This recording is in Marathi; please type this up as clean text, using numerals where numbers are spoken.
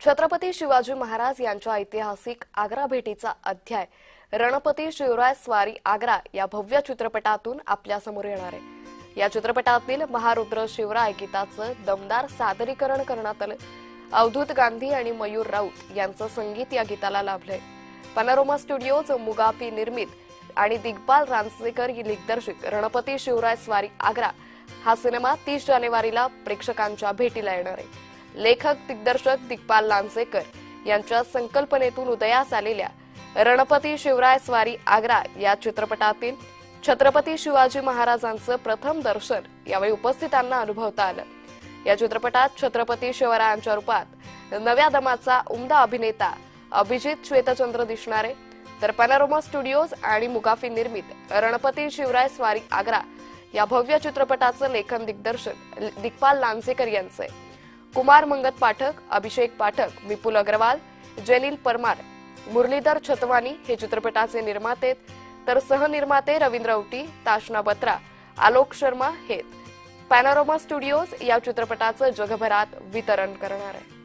छत्रपती शिवाजी महाराज यांच्या ऐतिहासिक आग्रा भेटीचा अध्याय रणपती शिवराय स्वारी आग्रा या भव्य चित्रपटातून आपल्या समोर येणार आहे। या चित्रपटातील महारुद्र शिवराय गीताचं दमदार सादरीकरण करण्यात आलं। अवधूत गांधी आणि मयूर राऊत यांचं संगीत या गीताला लाभलंय। पॅनोरमा स्टुडिओज मुगाफी निर्मित आणि दिग्पाल रानसेकर दिग्दर्शित रणपती शिवराय स्वारी आग्रा हा सिनेमा 30 जानेवारीला प्रेक्षकांच्या भेटीला येणार आहे। लेखक दिग्दर्शक दिग्पाल लांजेकर यांच्या संकल्पनेतून उदयास आलेल्या रणपती शिवराय स्वारी आग्रा या चित्रपटातील छत्रपती शिवाजी महाराजांचं प्रथम दर्शन यावेळी उपस्थितांना अनुभवता आलं। या चित्रपटात छत्रपती शिवरायांच्या रूपात नव्या दमाचा उमदा अभिनेता अभिजित श्वेतचंद्र दिसणार आहे। तर पॅनोरमा स्टुडिओज आणि मुगाफी निर्मित रणपती शिवराय स्वारी आग्रा या भव्य चित्रपटाचं लेखन दिग्दर्शन दिग्पाल लांजेकर यांचं आहे। कुमार मंगत पाठक, अभिषेक पाठक, विपुल अग्रवाल, जेनिल परमार, मुरलीधर छतवानी हे चित्रपटाचे निर्माते, तर सहनिर्माते रवींद्र औटी, ताशना बत्रा, आलोक शर्मा हे पॅनोरमा स्टुडिओज या चित्रपटाचं जगभरात वितरण करणार आहे।